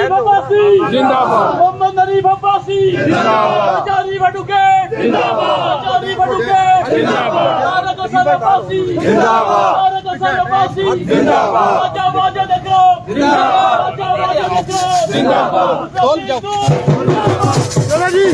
नरीफ अब्बासी जिंदाबाद। मोहम्मद नरीफ अब्बासी जिंदाबाद। आजादी बटुके जिंदाबाद। आजादी बटुके जिंदाबाद। तारक हसन अब्बासी जिंदाबाद। तारक हसन अब्बासी जिंदाबाद। राजा वाजिद इकराम जिंदाबाद। राजा वाजिद इकराम जिंदाबाद। बोल जाओ चलो जी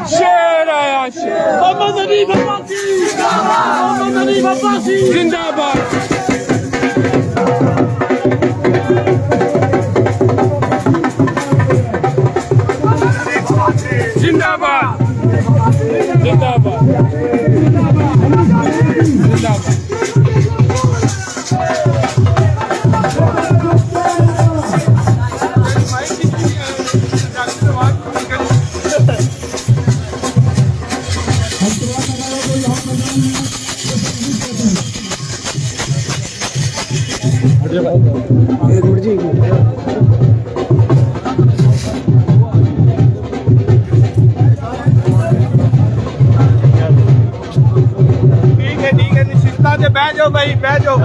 शेर आया मोहम्मद नरीफ अब्बासी मोहम्मद नरीफ अब्बासी जिंदाबाद जिंदाबाद जिंदाबाद जिंदाबाद ठीक है निश्चितता से बह जाओ भाई बह जाओ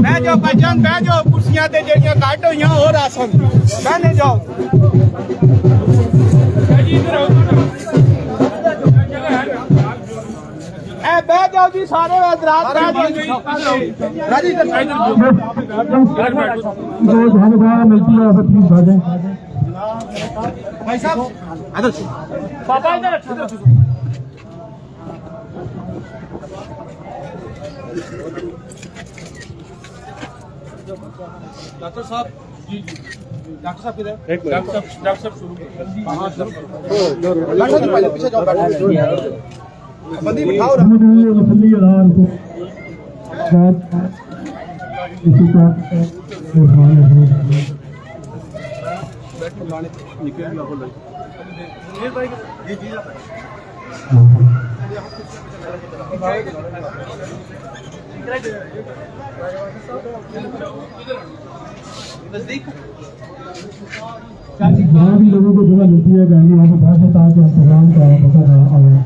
बह जाओ भाईजान बह जाओ कुर्सियां ते जेड़ियां घट होईयां और आसन बहने जाओ बह जाओ जी सारे हजरात बह जाओ मिलती है भाई साहब पापा इधर डॉक्टर साहब जी जी डॉक्टर साहब किधर डॉक्टर साहब शुरू पीछे जाओ बंदी बिठाओ जहाँ भी लोगों को जगह मिलती है कहीं वहाँ पे बैठे ताकि हम प्रोग्राम का पता आवाज़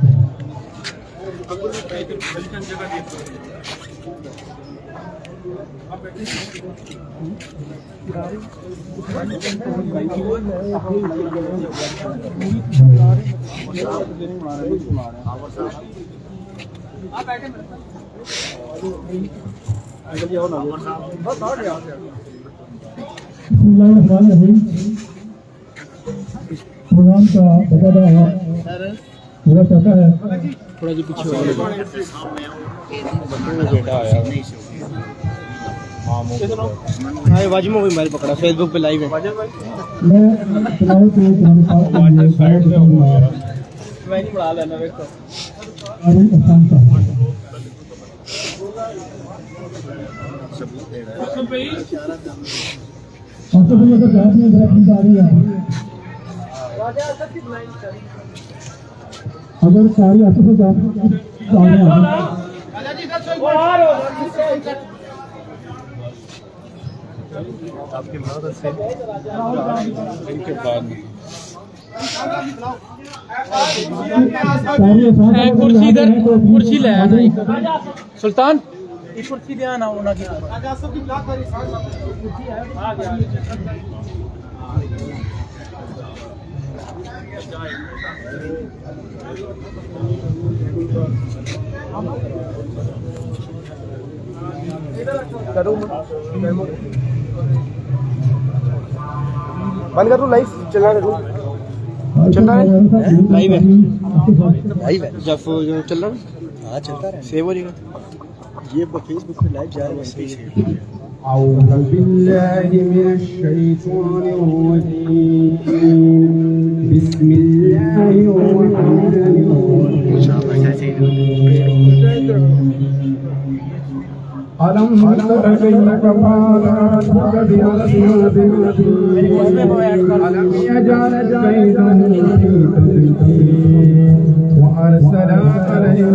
आप बैठे बिस्मिल्लाहिर्रहमानिर्रहीम। प्रोग्राम का बकायदा पूरा चलता है। थोड़ा जी पीछे हो हाँ वाजिब में मोबाइल पकड़ा, फेसबुक पे लाइव है। मैं तिलावत के कुरान पाक के लिए साइड से मैं नहीं बढ़ा लेना देखो। अरुण अहसान साहब आपको भी अगर रात में जरा नींद आ रही है, अगर सारी आंखों से जाने आपकी मदद से इनके बाद कुर्सी इधर कुर्सी ले आना सुल्तान ये कुर्सी ले आना होना की बंद कर दो, लाइव चला रहा है। लाइव है, लाइव है जब जो चल रहा है। हाँ चलता रहा, सेव हो जाएगा। ये फेसबुक पे लाइव जा रहा है। أعوذ بالله من الشيطان الرجيم بسم الله الرحمن الرحيم ألم تر كيف فعل ربك بأصحاب الفيل ألم يجعل كيدهم في تدبير وأرسل عليهم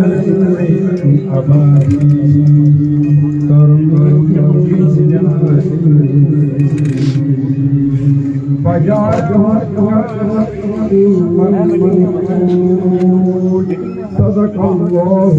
أبابيل ترميهم بحجارة فجعلهم منضود صدق الله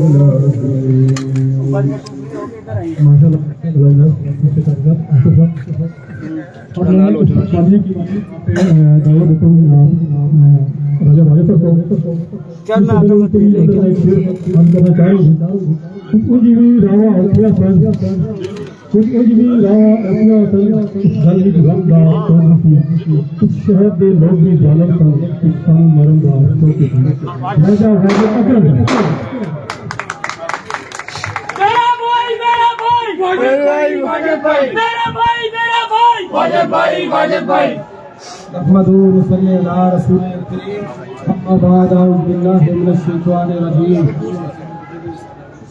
العظيم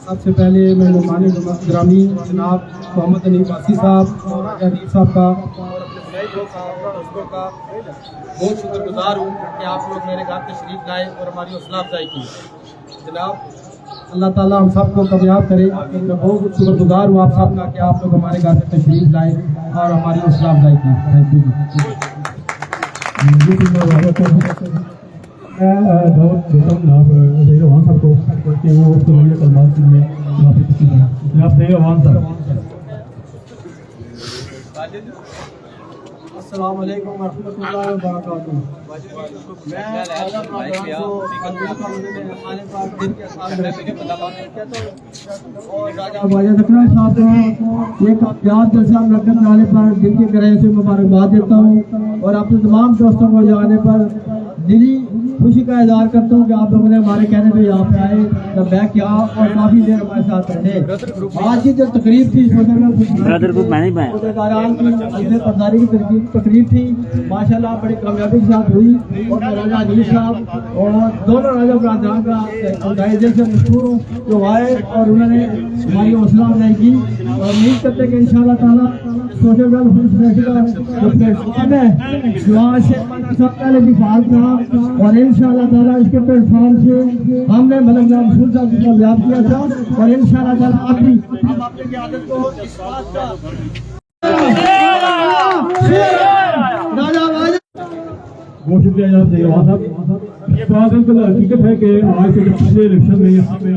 सबसे पहले मैं मेहमान ग्रामी जनाब मोहम्मद अनीफ वासी साहब और अनीफ साहब का और अपने दोस्तों का बहुत शुक्रगुजार हूँ कि आप लोग मेरे घर तशरीफ लाए और हमारी हौसला अफजाई की। जनाब अल्लाह ताला हम सबको कामयाब करे। मैं बहुत शुक्रगुजार हूँ आप सबका कि आप लोग हमारे घर पे तशरीफ लाए और हमारी हौसला अफजाई की। Thank you. बहुत जनाब देवान साहब को कि वो उसको कलमात में माफी की है। जनाब देवान साहब अस्सलाम वालेकुम व रहमतुल्लाहि व बरकातहू। मैं आला प्रोग्राम को अल्लाह का मुझे आने पर दिन के साथ में और राजा बाजा अकरम साहब को एक याद जैसा रखने वाले पर दिन के करे से मुबारकबाद देता हूँ और अपने तमाम दोस्तों को जाने पर दिली खुशी का इजहार करता हूँ कि आप लोगों ने हमारे कहने पे यहाँ पे आए तब बैक किया और काफ़ी देर हमारे साथ रहे। आज की जो तकरीब थी ब्रदर ग्रुप की तकरीब थी माशाल्लाह बड़ी कामयाबी के साथ हुई और राजा अजीज साहब और दोनों राजा ब्रादरान का दिल से मशहूर हूँ जो आए और उन्होंने हमारी हौसला अफजाई की और उम्मीद करते हैं कि इंशाअल्लाह ताला सोशल वेलफेयर का जो प्लेटफॉर्म है जो आज से पहले भी फाल था और इंशाअल्लाह ताला इसके प्लेटफॉर्म से हमने मलक नाम रसूल साहब को कामयाब किया था और इंशाअल्लाह ताला आप भी आपने की आदत को बहुत शुक्रिया जनाब देवान साहब। ये बात बिल्कुल हकीकत है कि आज के पिछले इलेक्शन में यहाँ पे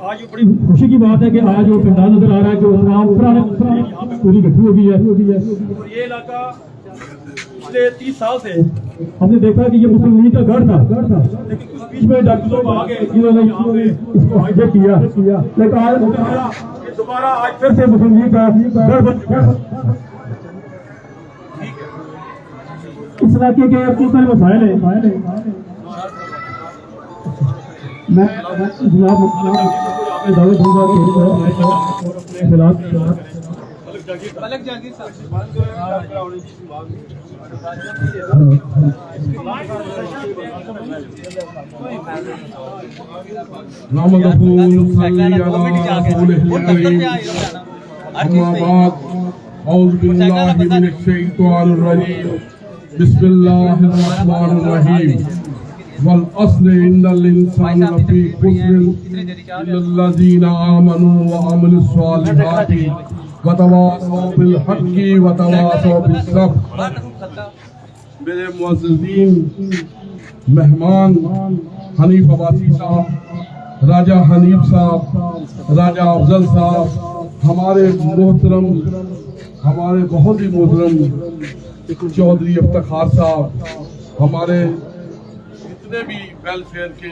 आज बड़ी खुशी की बात है कि आज वो पंडाल नजर आ रहा है जो तमाम पुराने पूरी गठरी हो गई है और ये इलाका पिछले 30 साल से ہم نے دیکھا کہ یہ مسلم لیگ کا گھر تھا، لیکن کچھ بیچ میں ڈاکٹر لوگ آ گئے جنہوں نے یہاں پہ اس کو ہائیجیک کیا، لیکن آج دوبارہ آج پھر سے مسلم لیگ کا گھر بن چکا ہے۔ اس علاقے کے بہت سارے مسائل ہیں، میں جناب دعوت دوں گا کہ اپنے خلاف بسم اللہ الرحمن الرحیم والعصر ان الانسان لفی خسر الا الذین آمنوا وعملوا الصالحات وتواصوا بالحق وتواصوا بالصبر۔ میرے معززین مہمان حنیف عباسی صاحب، راجہ حنیف صاحب، راجہ افضل صاحب، ہمارے محترم، ہمارے بہت ہی محترم چودھری افتخار صاحب، ہمارے جتنے بھی ویلفیئر کے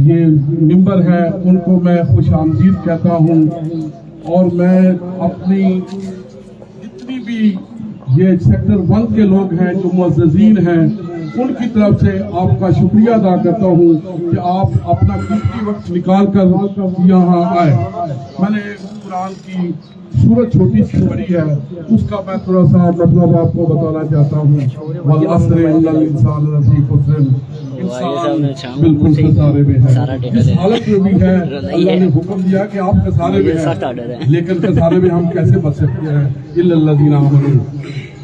یہ ممبر ہیں ان کو میں خوش آمدید کہتا ہوں، اور میں اپنی جتنی بھی یہ سیکٹر 1 کے لوگ ہیں جو معززین ہیں ان کی طرف سے آپ کا شکریہ ادا کرتا ہوں کہ آپ اپنا قیمتی وقت نکال کر یہاں آئے۔ میں نے قرآن کی سورت چھوٹی سی پڑھی ہے، اس کا میں تھوڑا سا مطلب آپ کو بتانا چاہتا ہوں۔ والعصر ان الانسان لفی خسر، انسان بالکل خسارے میں ہے، جس حالت میں بھی ہے اللہ نے حکم دیا کہ آپ خسارے میں ہیں، لیکن خسارے میں ہم کیسے بچ سکتے ہیں؟ الا الذین آمنوا،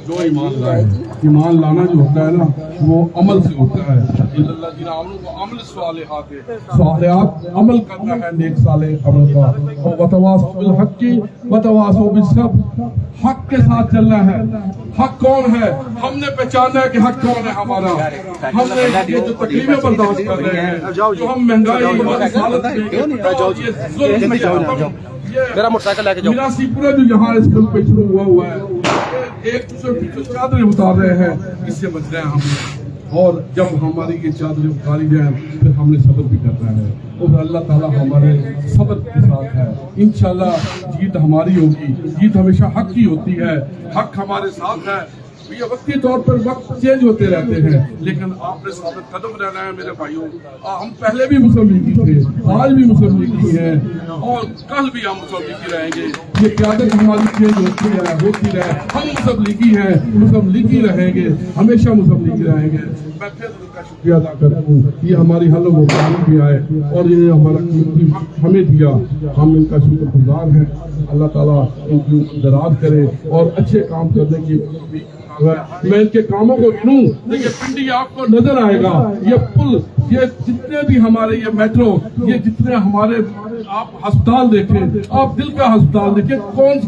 جو ایمان لائے۔ ایمان لانا جو ہوتا ہے نا وہ عمل سے ہوتا ہے۔ الا الذین آمنوا وعملوا الصالحات، صالحات عمل کرنا ہے، نیک صالح عمل کا۔ وتواصوا بالحق وتواصوا بالصبر، حق کے ساتھ چلنا ہے۔ حق کون ہے؟ ہم نے پہچانا ہے کہ حق کون ہے ہمارا۔ ہم نے یہ جو تکلیفیں برداشت کر رہے ہیں، جو ہم مہنگائی ہماری حالت میرا موٹر سائیکل لے کے جاؤ، میراثی پورا جو یہاں اس ملک پہ شروع ہوا ہے، ایک دوسرے کی چادریں اتار رہے ہیں، اس سے بچ رہے ہیں ہم، اور جب ہماری یہ چادریں اتاری جائیں پھر ہم نے صبر بھی کرنا ہے، اور اللہ تعالیٰ ہمارے صبر کے ساتھ ہے۔ انشاءاللہ جیت ہماری ہوگی، جیت ہمیشہ حق کی ہوتی ہے، حق ہمارے ساتھ ہے۔ یہ وقتی طور پر وقت چینج ہوتے رہتے ہیں، لیکن آپ نے ثابت قدم رہنا ہے میرے بھائیوں۔ ہم پہلے بھی مسلم لیگی تھے، آج بھی مسلم لیگی ہیں، اور کل بھی ہم مسلم لیگی رہیں گے۔ یہ قیادت ہماری چینج ہوتی رہے، ہم مسلم لیگی ہیں، مسلم لیگی رہیں گے، ہمیشہ مسلم لیگی رہیں گے۔ میں پھر ان کا شکریہ ادا کرتا ہوں، یہ ہماری حل و فصل بھی آئے اور یہ ہمارا قیمتی وقت ہمیں دیا، ہم ان کا شکر گزار ہیں۔ اللہ تعالیٰ ان کی دراز کرے اور اچھے کام کرنے کی میں ان کے کاموں کو گنوں، دیکھیں پنڈی آپ کو نظر آئے گا، یہ پل، یہ جتنے بھی ہمارے یہ میٹرو، یہ جتنے ہمارے آپ ہسپتال دیکھیں، آپ دل کا ہسپتال دیکھیں،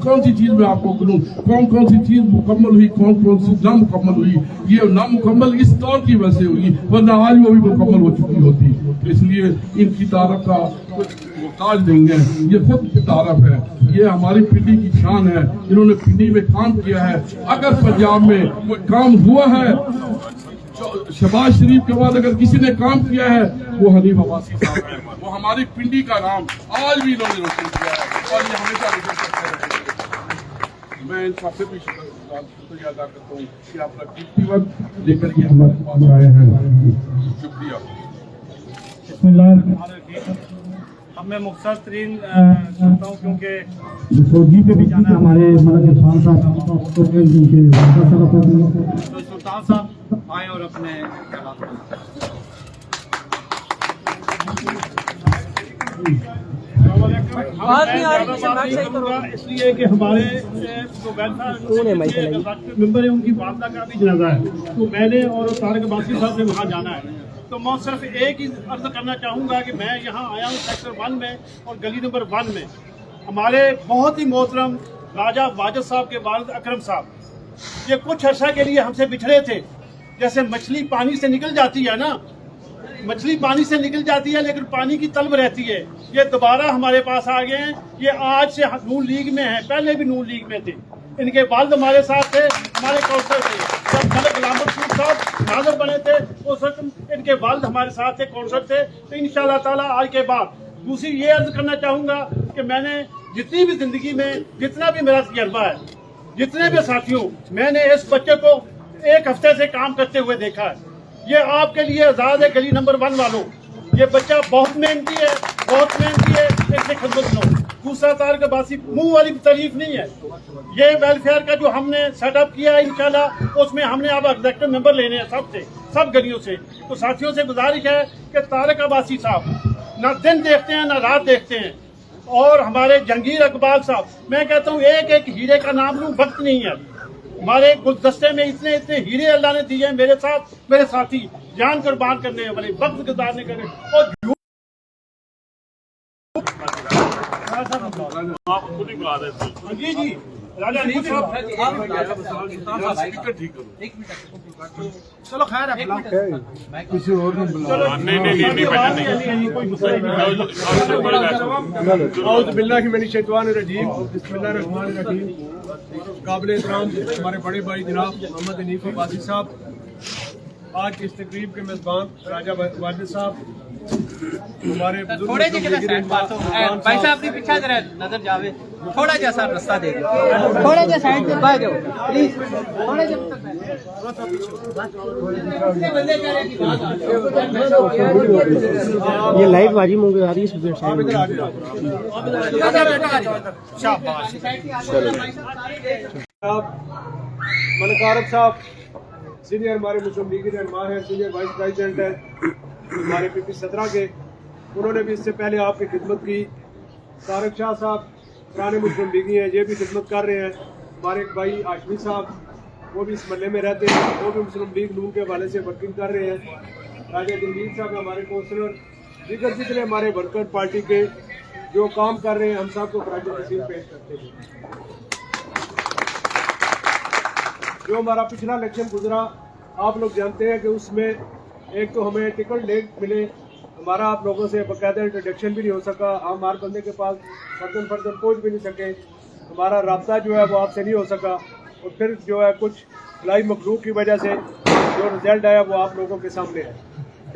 کون سی چیز میں آپ کو گنوں، کون سی چیز مکمل ہوئی، کون سی نامکمل ہوئی۔ یہ نامکمل اس دور کی وجہ سے ہوئی، ورنہ آج وہ بھی مکمل ہو چکی ہوتی۔ اس لیے ان کی تعریف کا محتاج نہیں ہے، یہ خود تعارف ہے، یہ ہماری پنڈی کی شان ہے۔ انہوں نے پنڈی میں کام کیا ہے۔ اگر پنجاب میں کوئی کام ہوا ہے، شہباز شریف کے بعد اگر کسی نے کام کیا ہے وہ حنیف عباسی صاحب ہے، وہ ہماری پنڈی کا نام آج بھی انہوں نے روشن کیا ہے اور یہ ہمیشہ روشن کرتے رہیں گے۔ میں ان کا پھر بھی شکریہ ادا کرتا ہوں کہ آپ کا قیمتی وقت لے کر یہ ہمارے پاس آئے ہیں۔ شکریہ۔ بسم اللہ الرحمن الرحیم۔ اب میں مختصر ترین کرتا ہوں کیونکہ فوجی پہ بھی جانا ہے ہمارے ملک خان صاحب تو سلطان صاحب آئیں اور اپنے خیالات اس لیے کہ ہمارے جو ممبر ہیں ان کی والدہ کا بھی جنازہ ہے، تو میں نے اور طارق عباسی صاحب نے وہاں جانا ہے۔ تو میں صرف ایک ہی عرض کرنا چاہوں گا کہ میں یہاں آیا ہوں سیکٹر 1 میں اور گلی نمبر 1 میں ہمارے بہت ہی محترم راجہ واجد صاحب کے والد اکرم صاحب یہ کچھ عرصہ کے لیے ہم سے بچھڑے تھے۔ جیسے مچھلی پانی سے نکل جاتی ہے نا، مچھلی پانی سے نکل جاتی ہے لیکن پانی کی طلب رہتی ہے، یہ دوبارہ ہمارے پاس آ گئے ہیں۔ یہ آج سے نون لیگ میں ہیں، پہلے بھی نون لیگ میں تھے، ان کے والد ہمارے ساتھ تھے، ہمارے کونسلر تھے۔ جب ملک غلام محمود صاحب नाज़र बने थे उस वक्त इनके वालिद हमारे साथ थे, कौंसल थे। तो इंशाअल्लाह ताला आज के बाद दूसरी ये अर्ज करना चाहूँगा कि मैंने जितनी भी ज़िंदगी में जितना भी मेरा तजर्बा है, जितने भी साथियों, मैंने इस बच्चे को 1 हफ्ते से काम करते हुए देखा है। ये आपके लिए आज़ाद है गली नंबर 1 वालों, ये बच्चा बहुत मेहनती है, बहुत मेहनती है, इससे खिदमत लो। दूसरा तारक अब्बासी मुंह वाली तारीफ नहीं है, ये वेलफेयर का जो हमने सेटअप किया है इंशाल्लाह उसमें हमने अब एग्जेक्टिव मेंबर लेने हैं सबसे, सब गलियों से। तो साथियों से गुजारिश है कि तारक अब्बासी साहब ना दिन देखते हैं ना रात देखते हैं, और हमारे जहांगीर इकबाल साहब, मैं कहता हूँ एक एक हीरे का नाम लूँ वक्त नहीं है। हमारे गुलदस्ते में इतने इतने हीरे अल्लाह ने दिए हैं, मेरे साथ मेरे साथी जान कुर्बान करने वाले, वक्त गुजारने के और आप खुद ही बुला देते। जी जी राजा हनीफ साहब, चलो खैर है, किसी और ने बुला नहीं कोई मसला नहीं। काबिल एहतराम हमारे बड़े भाई जनाब मोहम्मद हनीफ अब्बासी साहब, आज की इस तकरीब के मेज़बान राजा वाजिद साहब, हमारे थोड़े भाई साहब ने पीछे जरा नजर जावे, थोड़ा जैसा रास्ता दे दो, थोड़ा जैसा साइड पे भाग जाओ प्लीज, थोड़ा ये लाइव बाजी मूवी आ रही है मलिक आरब साहब सीनियर हमारे मुस्लिम लीग के रहनुमा है, सीनियर वाइस प्रेसिडेंट है हमारे PP 17 के, उन्होंने भी इससे पहले आपकी खिदमत की। तारक शाह साहब पुराने मुस्लिम लीगी हैं, ये भी खिदमत कर रहे हैं। हमारे एक भाई आशमी साहब, वो भी इस महल्ले में रहते हैं, वो भी मुस्लिम लीग नून के हवाले से वर्किंग कर रहे हैं। राजा जंगीर साहब हमारे कौंसलर, दीगर जितने हमारे वर्कर पार्टी के जो काम कर रहे हैं, हम सबको खराज तहसीन पेश करते हैं। जो हमारा पिछला इलेक्शन गुजरा, आप लोग जानते हैं कि उसमें एक तो हमें टिकट लेट मिले, हमारा आप लोगों से बाकायदा इंट्रोडक्शन भी नहीं हो सका, हम हर बंदे के पास फर्दन पहुंच भी नहीं सके, हमारा राब्ता जो है वो आपसे नहीं हो सका, और फिर जो है कुछ लाई मखलूक की वजह से जो रिजल्ट आया वो आप लोगों के सामने है।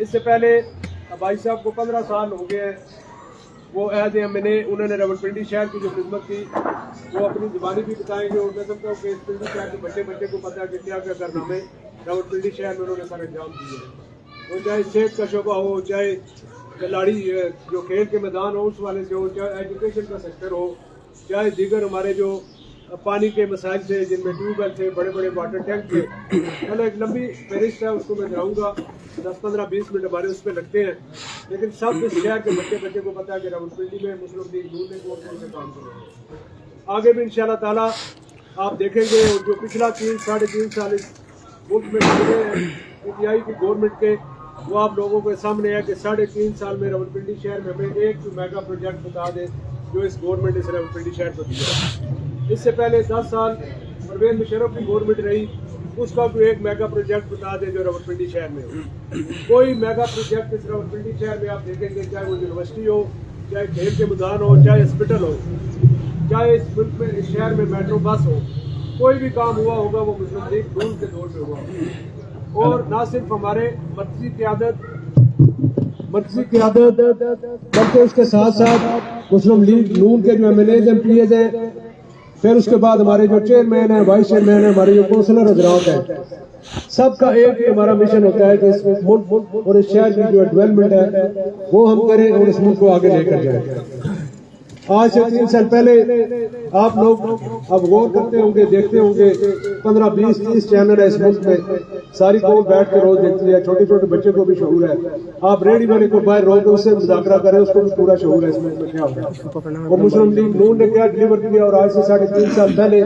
इससे पहले भाई साहब को 15 साल हो गए हैं, वो एज MNA उन्होंने रावलपिंडी शहर की जो खिदमत की वो अपनी ज़बानी भी बताएंगे, और मैं समझता हूँ कि इस पिंडी शहर के बच्चे को पता है कि क्या क्या कारनामे रावलपिंडी शहर में उन्होंने सर अंजाम दिए हैं। वो चाहे सेहत का शोबा हो, चाहे खिलाड़ी जो खेल के मैदान हो उस वाले से हो, चाहे एजुकेशन का सेक्टर हो, चाहे दीगर हमारे जो पानी के मसाइल थे जिनमें ट्यूबवेल थे, बड़े बड़े वाटर टैंक थे। चलो एक लंबी फहरिस्त है, उसको मैं कराऊंगा, 10-15-20 मिनट हमारे उस पर लगते हैं, लेकिन सब इस शहर के बच्चे को पता है कि रावलपिंडी में मुस्लिम लीग नून ने कौन कौन से काम कर रहे हैं। आगे भी इंशाल्लाह ताला आप देखेंगे, और जो पिछला 3-3.5 साल इस मुल्क में गुजरे हैं PTI की गवर्नमेंट के, वो आप लोगों के सामने है कि 3.5 साल में रावलपिंडी शहर में हमें एक मेगा प्रोजेक्ट बता दें जो इस गवर्नमेंट ने रावलपिंडी शहर को दिया। इससे पहले 10 साल परवेज मुशर्रफ की गवर्नमेंट रही, उसका कोई एक मेगा प्रोजेक्ट बता दें जो रावलपिंडी शहर में हो। कोई मेगा प्रोजेक्ट इस रावलपिंडी शहर में आप देखेंगे, चाहे वो यूनिवर्सिटी हो, चाहे खेल के मैदान हो, चाहे हॉस्पिटल हो, चाहे इस मुल्क में इस शहर में मेट्रो बस हो, कोई भी काम हुआ होगा वो मुस्लिम लीग नून के दौर पे हुआ। और ना सिर्फ हमारे मर्कजी क़यादत बल्कि उसके साथ साथ मुस्लिम लीग नून के जो MNAs MPs हैं, फिर उसके बाद हमारे जो चेयरमैन है, वाइस चेयरमैन है, हमारे जो कौंसलर हजरात हैं, सबका एक ही हमारा मिशन होता है कि इस मुल्क और इस शहर की जो डेवलपमेंट है वो हम करें और इस मुल्क को आगे लेकर जाएं। आज से 3 साल पहले आप लोग अब गौर करते होंगे, देखते होंगे 15-20-30 चैनल है इस मुल्क में, सारी कौम बैठ कर रोज देखती है, छोटे छोटे बच्चे को भी शऊर है। आप रेडी वाले को बाहर रोक उससे मुज़ाकरा करें, उसको भी पूरा शऊर है इस मुल्क में क्या होगा। और मुस्लिम लीग नून ने क्या डिलीवर किया, और आज से 3.5 साल पहले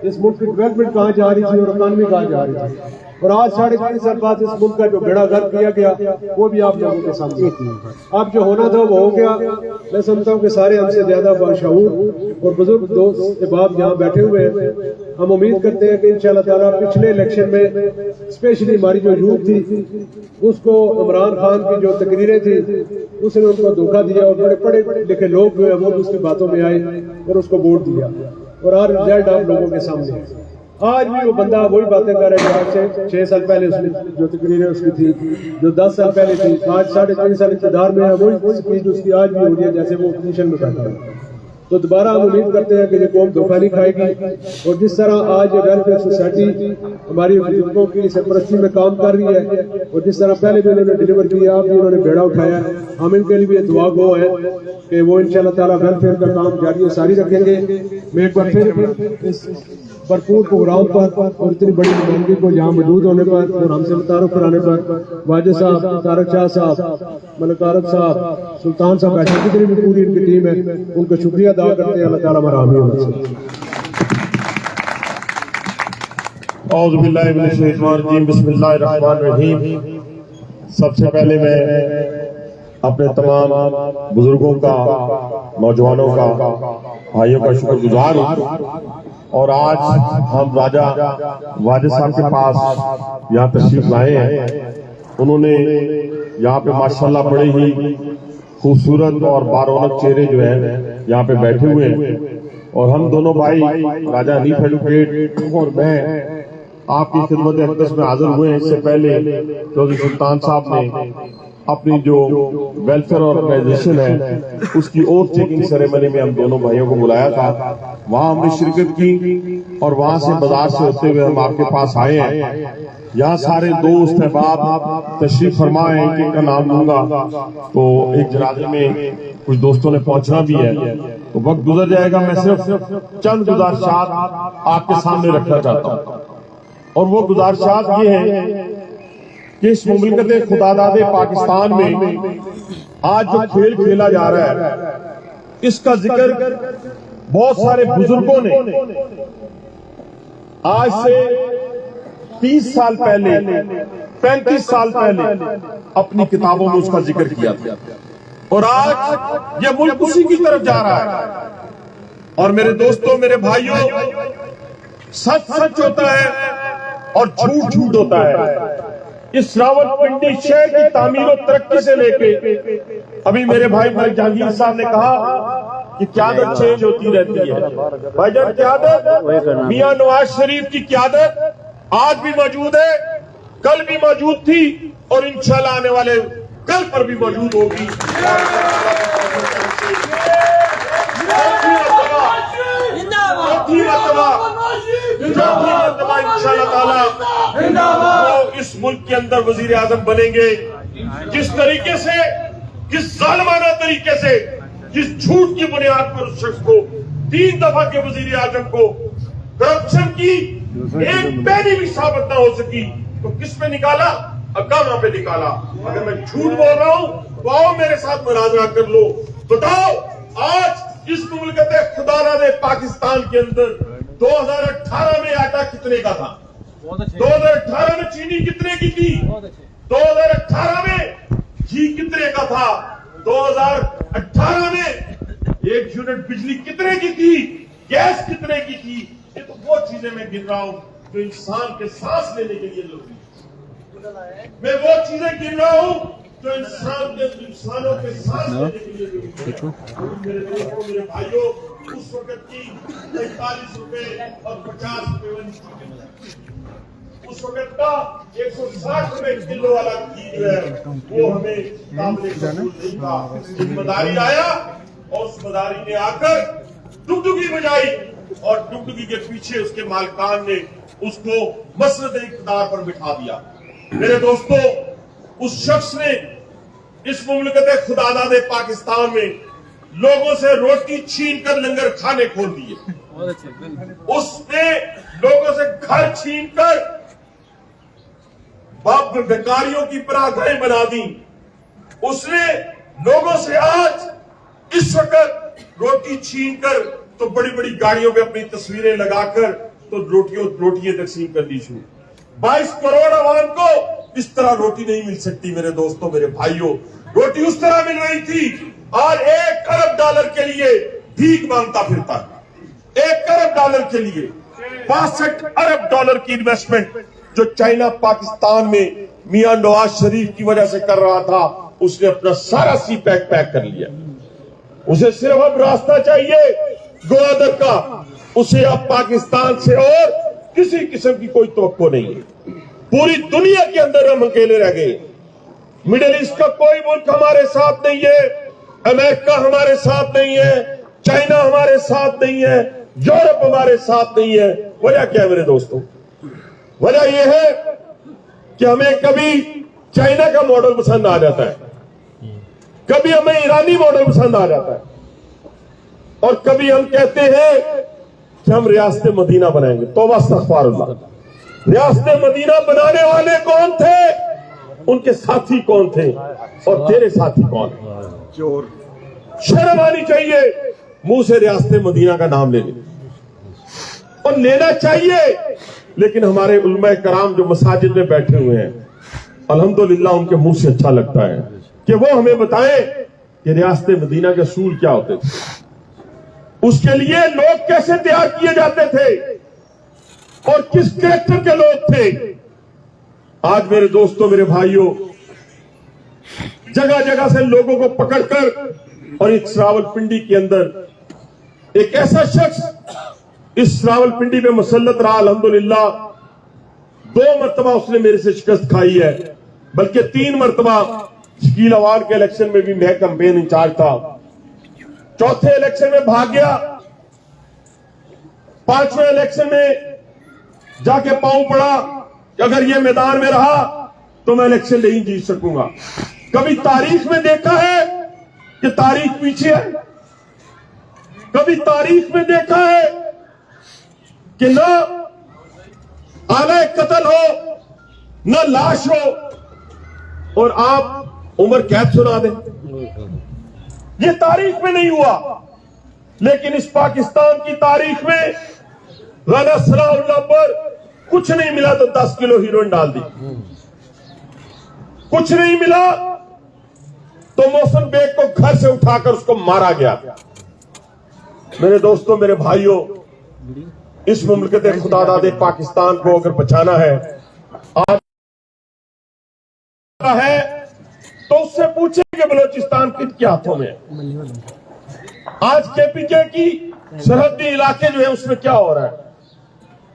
इस मुल्क की डेवलपमेंट कहाँ जा रही थी और इकॉनमी कहाँ जा रही थी, और आज 3.5 साल बाद इस मुल्क का जो बेड़ा गर्क किया गया वो भी आप लोगों के सामने। अब जो होना था वो हो गया। मैं समझता हूँ कि सारे हमसे ज्यादा बाशऊर और बुजुर्ग दोस्त अहबाब यहाँ बैठे हुए हैं। हम उम्मीद करते हैं कि इंशाअल्लाह ताला पिछले इलेक्शन में स्पेशली हमारी जो यूथ थी उसको इमरान खान की जो तकरीरें थी उसने उनको धोखा दिया, और बड़े पढ़े लिखे लोग जो है वो उसकी बातों में आए और उसको वोट दिया, और आज रिजल्ट आप लोगों के सामने है। آج بھی وہ بندہ وہی باتیں کر رہا ہے جو آج سے 6 سال پہلے اس نے جو تقریریں اس کی تھی، جو 10 سال پہلے تھی، آج 3.5 سال اقتدار میں ہے، وہی اسپیچ اس کی آج بھی ہو رہی ہے جیسے وہ اپوزیشن میں بیٹھا ہے۔ تو دوبارہ ہم امید کرتے ہیں کہ یہ قوم دھوکہ نہیں کھائے گی، اور جس طرح آج ویلفیئر سوسائٹی ہماری بزرگوں کی سرپرستی میں کام کر رہی ہے، اور جس طرح پہلے بھی انہوں نے ڈیلیور کیا، اب بھی انہوں نے بیڑا اٹھایا ہے، ہم ان کے لیے بھی دعا گو ہے کہ وہ انشاءاللہ تعالیٰ ویلفیئر کا کام جاری و ساری رکھیں گے۔ میں ایک بار پھر اس بھرپور پروگرام پر اور اتنی بڑی نمائندگی کو یہاں موجود ہونے پر اور ہم سے متعارف کرانے پر واجد صاحب، طارق شاہ صاحب، ملک عارف صاحب، سلطان صاحب، ایسے جتنی بھی پوری ان کی ٹیم ہے، ان کا شکریہ ادا کرتے ہیں۔ اللہ تعالیٰ ہمارا حامی ہونا چاہیے۔ اعوذ باللہ من الشیطان الرجیم، بسم اللہ الرحمن الرحیم۔ سب سے پہلے میں اپنے تمام بزرگوں کا، نوجوانوں کا، بھائیوں کا شکر گزار ہوں، اور آج ہم راجہ واجد صاحب کے پاس یہاں تشریف لائے ہیں۔ انہوں نے یہاں پہ ماشاءاللہ بڑے ہی خوبصورت اور بارونق چہرے جو ہیں یہاں پہ بیٹھے ہوئے ہیں، اور ہم دونوں بھائی راجہ حنیف ایڈوکیٹ اور میں آپ کی خدمت اقدس میں حاضر ہوئے ہیں۔ اس سے پہلے چودھری سلطان صاحب نے اپنی جو ویلفیئر آرگنائزیشن ہے اس کی اوتھ ٹیکنگ سیریمنی میں ہم دونوں بھائیوں کو بلایا تھا، وہاں ہم نے شرکت کی، اور وہاں سے بازار سے ہوتے ہوئے ہم آپ کے پاس آئے ہیں۔ یہاں سارے دوست احباب تشریف فرما ہیں، ایک ایک کا نام لوں گا تو ایک جنازے میں کچھ دوستوں نے پہنچنا بھی ہے، تو وقت گزر جائے گا۔ میں صرف چند گزارشات آپ کے سامنے رکھنا چاہتا ہوں، اور وہ گزارشات یہ ہیں کہ اس مملکت خداداد پاکستان میں آج جو کھیل کھیلا جا رہا ہے اس کا ذکر بہت سارے بزرگوں نے آج سے 30 سال پہلے، 35 سال پہلے اپنی کتابوں میں اس کا ذکر کیا تھا، اور آج یہ ملک اسی کی طرف جا رہا ہے۔ اور میرے دوستوں، میرے بھائیوں، سچ سچ ہوتا ہے اور جھوٹ جھوٹ ہوتا ہے۔ اس راولپنڈی شہر کی تعمیر و ترقی سے لے کے ابھی میرے بھائی جہانگیر صاحب نے کہا کہ قیادت چینج ہوتی رہتی ہے۔ بھائی جان، قیادت میاں نواز شریف کی قیادت آج بھی موجود ہے، کل بھی موجود تھی، اور انشاءاللہ آنے والے کل پر بھی موجود ہوگی۔ انشاءاللہ تعالی وہ اس ملک کے اندر وزیر اعظم بنیں گے۔ جس طریقے سے، جس ظالمانہ طریقے سے، جس جھوٹ کی بنیاد پر اس شخص کو 3 دفعہ کے وزیر اعظم کو کرپشن کی ایک پینی بھی ثابت نہ ہو سکی، تو کس پہ نکالا؟ اقامہ پہ نکالا۔ اگر میں جھوٹ بول رہا ہوں تو آؤ میرے ساتھ مناظرہ کر لو، بتاؤ آج اس مملکت خداداد پاکستان کے اندر 2018 میں آٹا کتنے کا تھا؟ 2018 میں چینی کتنے کی تھی؟ 2018 میں گھی کتنے کا تھا؟ 2018 میں 1 یونٹ بجلی کتنے کی تھی؟ گیس کتنے کی تھی؟ یہ تو وہ چیزیں میں گن رہا ہوں جو انسان کے سانس لینے کے لیے ضروری ہے۔ میں وہ چیزیں گن رہا ہوں جو انسانوں کے سانس لینے کے لیے ضروری ہے۔ میرے دوستوں، میرے بھائیوں، اس وقت کی 45 روپے اور 50 روپے والی چیزیں، اس وقت کا 160 روپے کلو والا گھی جو ہے وہ ہمیں قابل قبول نہیں تھا۔ ذمہ داری آیا، اور اس ذمہ داری نے آ کر ڈگڈگی بجائی، اور ڈگڈگی کے پیچھے اس کے مالکان نے اس کو مسند اقتدار پر بٹھا دیا۔ میرے دوستوں، اس شخص نے اس مملکت خداداد پاکستان میں لوگوں سے روٹی چھین کر لنگر کھانے کھول دیے، اس نے لوگوں سے گھر چھین کر بیکاریوں کی پناہ گاہیں بنا دی، اس نے لوگوں سے آج اس وقت روٹی چھین کر تو بڑی بڑی گاڑیوں میں اپنی تصویریں لگا کر تو روٹیاں تقسیم کر دی شروع۔ 22 کروڑ عوام کو اس طرح روٹی نہیں مل سکتی میرے دوستوں، میرے بھائیوں۔ روٹی اس طرح مل رہی تھی، اور 1 ارب ڈالر کے لیے بھیک مانگتا پھرتا ہے۔ 1 ارب ڈالر کے لیے 62 ارب ڈالر کی انویسٹمنٹ جو چائنا پاکستان میں میاں نواز شریف کی وجہ سے کر رہا تھا، اس نے اپنا سارا سی پیک کر لیا۔ اسے صرف اب راستہ چاہیے گوادر کا، اسے اب پاکستان سے اور किसी किस्म की कोई तवक्को नहीं है। पूरी दुनिया के अंदर हम अकेले रह गए। मिडिल ईस्ट का कोई मुल्क हमारे साथ नहीं है, अमेरिका हमारे साथ नहीं है, चाइना हमारे साथ नहीं है, यूरोप हमारे साथ नहीं है। वजह क्या है मेरे दोस्तों? वजह यह है कि हमें कभी चाइना का मॉडल पसंद आ जाता है, कभी हमें ईरानी मॉडल पसंद आ जाता है, और कभी हम कहते हैं कि हम रियासत मदीना बनाएंगे। तौबा अस्तगफिरुल्लाह। रियासत मदीना बनाने वाले कौन थे, उनके साथी कौन थे, और तेरे साथी कौन है? चोर। शर्म आनी चाहिए मुंह से रियासत मदीना का नाम लेने, और लेना चाहिए। लेकिन हमारे उलमा कराम जो मसाजिद में बैठे हुए हैं, अल्हम्दुलिल्लाह उनके मुंह से अच्छा लगता है कि वो हमें बताएं कि रियासत मदीना के असूल क्या होते थे, उसके लिए लोग कैसे तैयार किए जाते थे, और किस कैरेक्टर के लोग थे। आज मेरे दोस्तों, मेरे भाइयों, जगह जगह से लोगों को पकड़कर, और इस रावलपिंडी के अंदर एक ऐसा शख्स इस रावलपिंडी में मुसल्लत रहा, अल्हम्दुलिल्लाह 2 मरतबा उसने मेरे से शिकस्त खाई है, बल्कि 3 मरतबा। शकील अवान के इलेक्शन में भी मैं कैंपेन इंचार्ज था, 4थे इलेक्शन में भाग गया, 5वें इलेक्शन में जाके पांव पड़ा कि अगर ये मैदान में रहा तो मैं इलेक्शन नहीं जीत सकूंगा। कभी तारीख में देखा है कि तारीख पीछे है, कभी तारीख में देखा है कि न आला कत्ल हो, न लाश हो, और आप उम्र कैद सुना दें। ये तारीख में नहीं हुआ। लेकिन इस पाकिस्तान की तारीख में राना सनाउल्लाह पर कुछ नहीं मिला तो 10 किलो हीरोइन डाल दी, कुछ नहीं मिला तो मोहसिन बेग को घर से उठाकर उसको मारा गया। मेरे दोस्तों, मेरे भाइयों, इस मुमलिकत खुदादादे पाकिस्तान को अगर बचाना है आज है तो उससे पूछे कि बलोचिस्तान किसके हाथों में है। आज केपीके की सरहदी इलाके जो है उसमें क्या हो रहा है,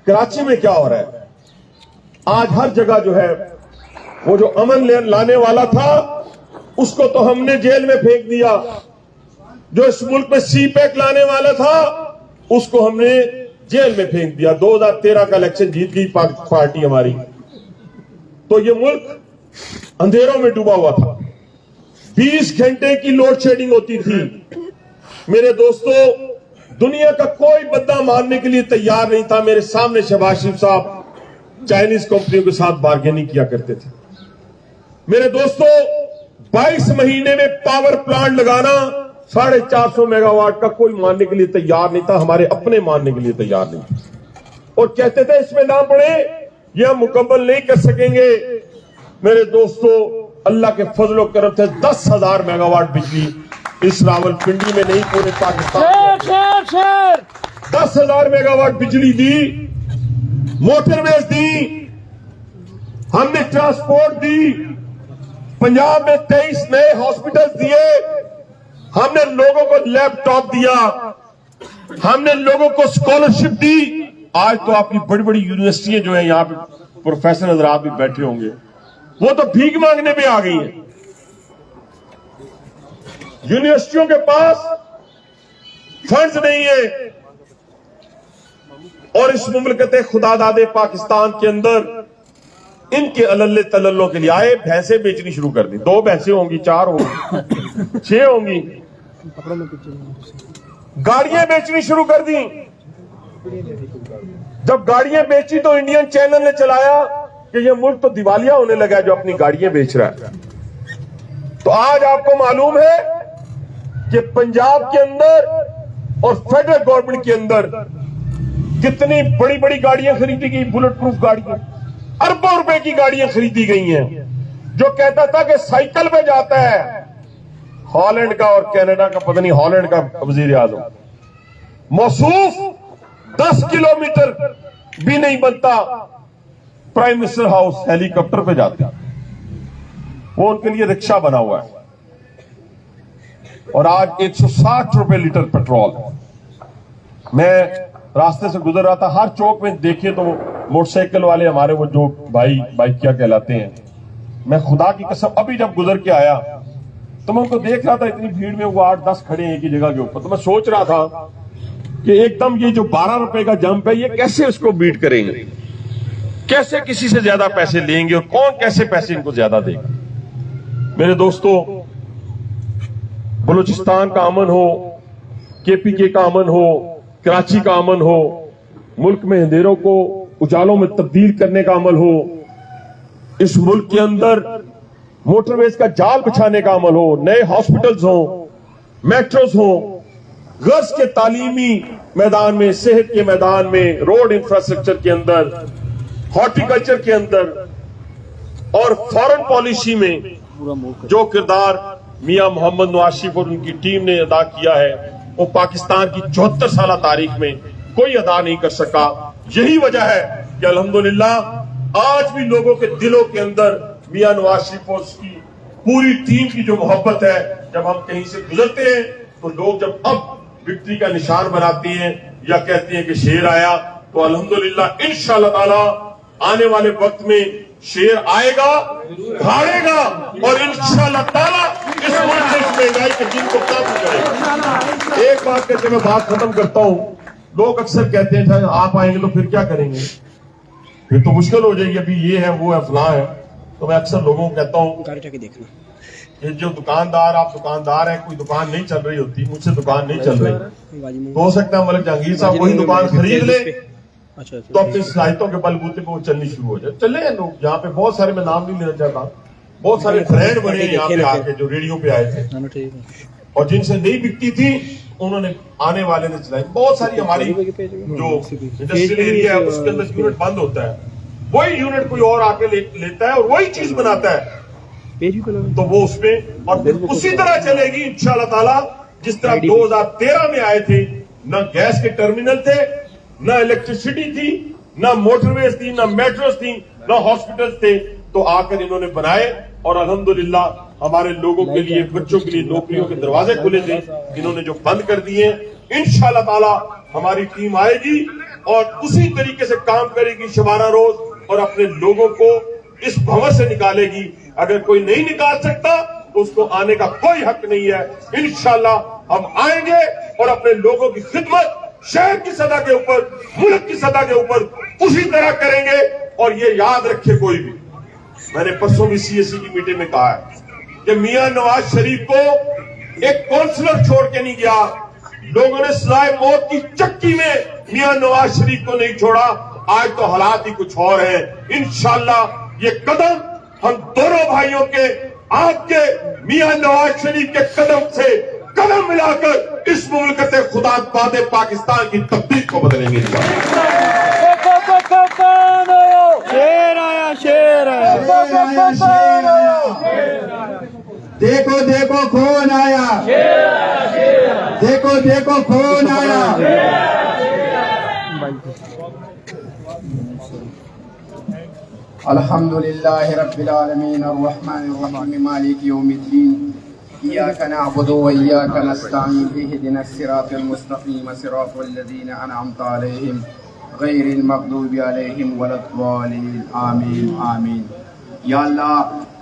कराची में क्या हो रहा है। आज हर जगह जो है वो जो अमन लाने वाला था उसको तो हमने जेल में फेंक दिया, जो इस मुल्क में सी पैक लाने वाला था उसको हमने जेल में फेंक दिया। 2013 का इलेक्शन जीत गई पार्टी हमारी, तो ये मुल्क अंधेरों में डूबा हुआ था। 20 घंटे की लोड शेडिंग होती थी। मेरे दोस्तों, दुनिया का कोई बंदा मानने के लिए तैयार नहीं था। मेरे सामने शहबाज शरीफ साहब चाइनीज कंपनियों के साथ बार्गेनिंग किया करते थे। मेरे दोस्तों, 22 महीने में पावर प्लांट लगाना 450 मेगावाट का कोई मानने के लिए तैयार नहीं था, हमारे अपने मानने के लिए तैयार नहीं था, और कहते थे इसमें ना पड़े, ये हम मुकम्मल नहीं कर सकेंगे। मेरे दोस्तों, अल्लाह के फजल करम से 10,000 मेगावाट बिजली इस रावलपिंडी में नहीं, पूरे पाकिस्तान में 10,000 मेगावाट बिजली दी, मोटरवेज दी, हमने ट्रांसपोर्ट दी, पंजाब में 23 नए हॉस्पिटल दिए, हमने लोगों को लैपटॉप दिया, हमने लोगों को स्कॉलरशिप दी। आज तो आपकी बड़ी बड़ी यूनिवर्सिटियां जो है, यहां पे प्रोफेसर हजरात भी बैठे होंगे, वो तो भीख मांगने में आ गई हैं। यूनिवर्सिटियों के पास फंड्स नहीं है, और इस मुमलिकत खुदादादे पाकिस्तान के अंदर इनके अल्ले तल्लों के लिए आए भैंसें बेचनी शुरू कर दी। 2 भैंसें होंगी, 4 होंगी, 6 होंगी, गाड़ियां बेचनी शुरू कर दी। जब गाड़ियां बेची तो इंडियन चैनल ने चलाया कि ये मुल्क तो दिवालिया होने लगा जो अपनी गाड़ियां बेच रहा है। तो आज आपको मालूम है कि पंजाब के अंदर और फेडरल गवर्नमेंट के अंदर कितनी बड़ी बड़ी गाड़ियां खरीदी गई, बुलेट प्रूफ गाड़ियां, अरबों रुपए की गाड़ियां खरीदी गई हैं। जो कहता था कि साइकिल पे जाता है, हॉलैंड का और कनाडा का, पता नहीं हॉलैंड का वजीर आजम, मौसूफ 10 किलोमीटर भी नहीं बनता, प्राइम मिनिस्टर हाउस हेलीकॉप्टर पे जाते हैं, वो उनके लिए रिक्शा बना हुआ है। और आज 160 रुपए लीटर पेट्रोल। मैं रास्ते से गुजर रहा था, हर चौक में देखे तो मोटरसाइकिल वाले हमारे वो जो भाई बाइकिया कहलाते हैं, मैं खुदा की कसम अभी जब गुजर के आया तो मैं उनको देख रहा था, इतनी भीड़ में वो 8-10 खड़े हैं एक ही जगह के ऊपर, तो मैं सोच रहा था कि एकदम ये जो 12 रुपए का जंप है, ये कैसे उसको बीट करेंगे, कैसे किसी से ज्यादा पैसे लेंगे और कौन कैसे पैसे इनको ज्यादा देगा। मेरे दोस्तों, बलूचिस्तान का अमन हो, केपीके का अमन हो, कराची का अमन हो, मुल्क में अंधेरों को उजालों में तब्दील करने का अमल हो, इस मुल्क के अंदर मोटरवेज का जाल बिछाने का अमल हो, नए हॉस्पिटल्स हो, मेट्रोज हो, गर्ल्स के तालीमी मैदान में, सेहत के मैदान में, रोड इंफ्रास्ट्रक्चर के अंदर, हॉर्टिकल्चर के अंदर और फॉरेन पॉलिसी में जो किरदार मियां मोहम्मद नवाज शरीफ और उनकी टीम ने अदा किया है, वो पाकिस्तान की 74 साल तारीख में कोई अदा नहीं कर सका। यही वजह है कि अल्हम्दुलिल्लाह आज भी लोगों के दिलों के अंदर मियां नवाज शरीफ और उसकी पूरी टीम की जो मोहब्बत है, जब हम कहीं से गुजरते हैं तो लोग जब अब विक्ट्री का निशान बनाते हैं या कहते हैं कि शेर आया, तो अल्हम्दुलिल्लाह इंशाअल्लाह ताला आने वाले वक्त में शेर आएगा, भागेगा और इंशाअल्लाह ताला इस मुल्क में इस महंगाई के दिन को काबू करेगा। एक बात करके मैं बात खत्म करता हूं। लोग अक्सर कहते हैं आप आएंगे तो फिर क्या करेंगे, फिर तो मुश्किल हो जाएगी, अभी ये है वो है फलां है। तो मैं अक्सर लोगों को कहता हूं कि जो दुकानदार, आप दुकानदार हैं, कोई दुकान नहीं चल रही होती, मुझसे दुकान नहीं चल रही, तो हो सकता है मलिक जहांगीर साहब वही दुकान खरीद ले तो अपनी सलाहितों के बलबूते पे वो चलनी शुरू हो जाए। चले लोग यहाँ पे बहुत सारे, मैं नाम नहीं लेना चाहता, बहुत सारे ब्रांड बने यहाँ पे आके जो रेडियो पे आए थे और जिनसे नहीं बिकती थी उन्होंने आने वाले ने चलाई। बहुत सारी हमारी जो इंडस्ट्रियल एरिया है उसके अंदर यूनिट बंद होता है, वही यूनिट कोई और आके लेता है और वही चीज बनाता है, तो वो उसमें और फिर उसी तरह चलेगी इंशाअल्लाह ताला जिस तरह 2013 में आए थे। न गैस के टर्मिनल थे, न इलेक्ट्रिसिटी थी, न मोटरवेज थी, न मेट्रोज थी, न हॉस्पिटल्स थे, तो आकर इन्होंने बनाए और अल्हम्दुलिल्लाह हमारे लोगों के लिए, बच्चों के लिए नौकरियों के दरवाजे खुले थे, इन्होंने जो बंद कर दिए। इंशाअल्लाह ताला हमारी टीम आएगी और उसी तरीके से काम करेगी शबाना रोज और अपने लोगों को इस भंवर से निकालेगी। अगर कोई नहीं निकाल सकता तो उसको आने का कोई हक नहीं है। इंशाअल्लाह हम आएंगे और अपने लोगों की खिदमत शहर की सतह के ऊपर, मुल्क की सतह के ऊपर उसी तरह करेंगे। और ये याद रखे कोई भी, मैंने परसों भी सीएससी की मीटिंग में कहा है कि मियां नवाज शरीफ को एक काउंसलर छोड़ के नहीं गया, लोगों ने सजाए मौत की चक्की में मियां नवाज शरीफ को नहीं छोड़ा। आज तो हालात ही कुछ और हैं। इंशाअल्लाह ये कदम हम दोनों भाइयों के, आपके मियां नवाज शरीफ के कदम से कदम मिलाकर इस मुल्कते खुदा बादे पाकिस्तान की तब्दील को बदलेंगे। शेर आया, शेर आया, देखो देखो कौन आया, देखो देखो कौन आया। अल्हम्दुलिल्लाहि रब्बिल आलमीन अर्रहमानिर रहीम मालिकि यौमिद्दीन इय्याका नअबुदु व इय्याका नस्तईन इहदिनस सिरातल मुस्तकीम सिरातल लज़ीना अनअमता अलैहिम गैरिल मग़दूबि अलैहिम वलद्दालिन आमीन आमीन। या अल्लाह,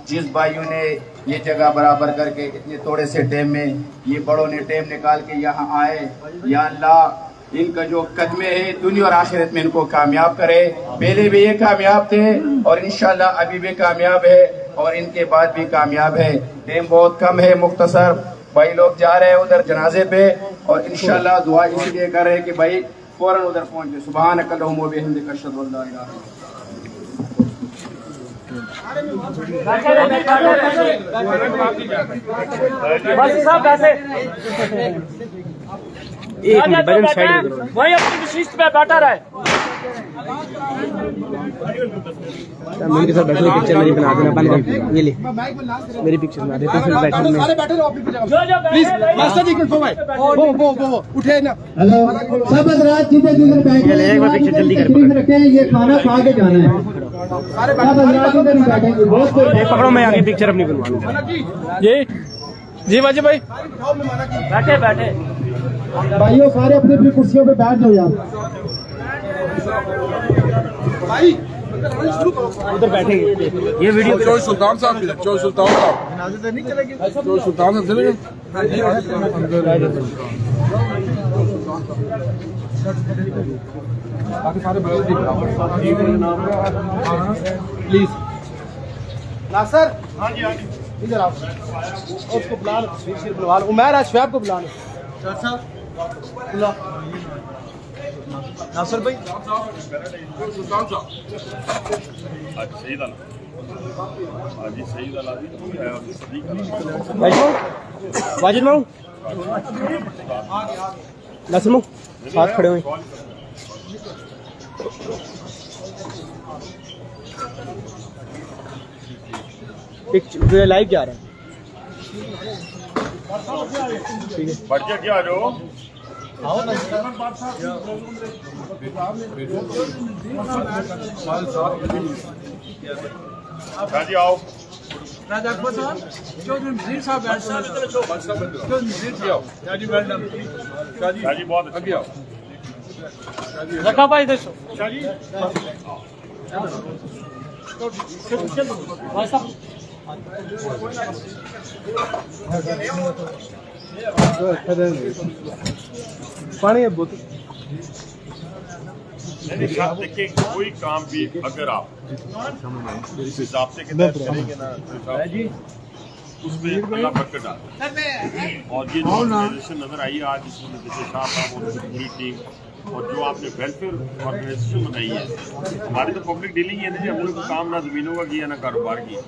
जिस भाइयों ने ये जगह बराबर करके इतने थोड़े से टाइम में ये बड़ों ने टाइम निकाल के यहाँ आए, या अल्लाह इनका जो कदमे है दुनिया और आखिरत में इनको कामयाब करे। पहले भी ये कामयाब थे और इंशाल्लाह अभी भी कामयाब है और इनके बाद भी कामयाब है। टाइम बहुत कम है, मुख्तसर भाई लोग जा रहे हैं उधर जनाजे पे और इंशाल्लाह दुआ इसलिए कर रहे हैं कि भाई फौरन उधर पहुंचे। सुभानक अल्लाहुम्मा व बिहम्दिका अशहदु अन ला इलाहा एक मिनट बजन साइड वही अपनी विशिष्ट पे बैठा रहे। मेरे साथ बैठने पिक्चर मेरी बना देना, बंद कर ये ले मेरी पिक्चर बना दे तो फिर बैठने में सारे बैठे रहो अपनी जगह प्लीज। मास्टर जी को वो उठे ना। हेलो सब हजरात जिधर जिधर बैठे हैं एक बार पिक्चर जल्दी कर रखते हैं, ये खाना खा के जाना है। सारे हजरात इधर ही बैठेंगे, बहुत पकड़ो मैं आगे पिक्चर अपनी बनवा लूं। जी वाजिब भाई बैठे बैठे भाइयों सारे अपनी अपनी कुर्सियों पे बैठ जाओ यार। ادھر بیٹھیں گے یہ ویڈیو چوئی سلطان صاحب چوئی سلطان صاحب نہیں چلے گی چوئی سلطان صاحب چلے گئے باقی سارے پلیز ناصر ہاں جی ادھر آپ اس کو بلا بلوا لو عمیر اشفیاب کو بلا لو صاحب بلا ناصر بھائی سلطان صاحب آج سعید علی آج سعید علی اور صدیق علی واجد ماؤں ناصر ماؤں ساتھ کھڑے ہوئے لائیو جا رہا ہے بڑھ کے کیا جو شاہ جی آؤ شاہ جی بہت اچھا رکھا بھائی ادھر پانی ہے بوتل دیکھیے کوئی کام بھی اگر آپ اس ضابطے کے تحت کریں گے نا اس میں اللہ برکت ڈالتا ہے اور یہ جو آرگنائزیشن نظر آئی ہے آج اس میں جیسے صاحب اور پوری ٹیم اور جو آپ نے ویلفیئر آرگنائزیشن بنائی ہے ہماری تو پبلک ڈیلنگ ہے نا جی ہم لوگ کو کام نہ زمینوں کا کیا نہ کاروبار کیا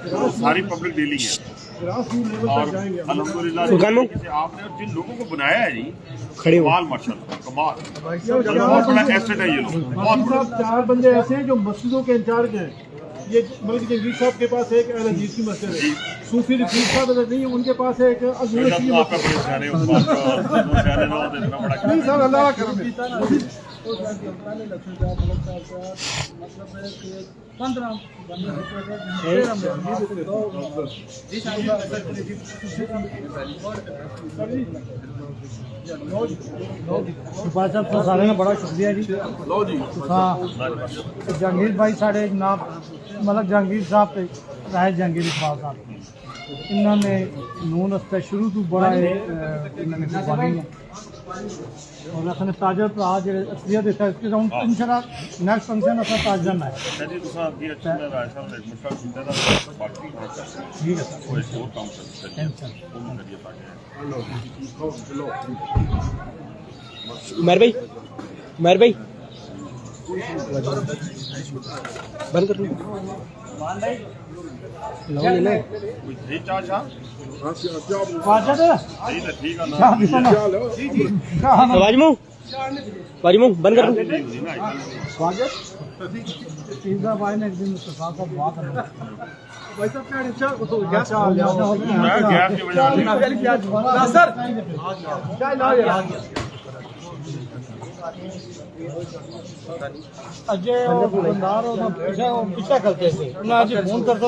تو ساری پبلک ڈیلنگ ہے اور الحمدللہ آپ نے جن لوگوں کو بنایا ہے جی کمال ماشاء اللہ کمال بہت بڑا ایسٹ ہے یہ لوگ بہت بڑا 4 بندے ایسے ہیں جو مسجدوں کے انچارج ہیں یہ ملک جنگیر صاحب کے پاس ایک اہل حدیث کی مسجد ہے صوفی رفیق صاحب اگر نہیں ان کے پاس ایک عظیم آپ کا بڑے سیانے اس بات کا سیانے نہ ہوتے اتنا بڑا نہیں صاحب اللہ کا کرم ہے صاحب سارے کا بڑا شکریہ جی ہاں جہانگیر بھائی ساڑھے جناب مطلب جہانگیر صاحب راہد جہانگیر اقبال صاحب انہوں نے نون استے شروع تو بڑا قربانی ہے اور اپنے تاجر پر آج اصلیت دیتا ہے اس کے انشاءاللہ نیکسٹ فنکشن اپنا تاجر ہے جی تو صاحب بھی اچھا ہے رائے صاحب ایک مشکل سنتے تھا باقی ٹھیک ہے وہ ایک اور کام کرتے عمیر بھائی بند کر واجمو بند کر بھائی نے ایک دن بات اجے اور پیچھا کرتے تھے فون کرتا تھا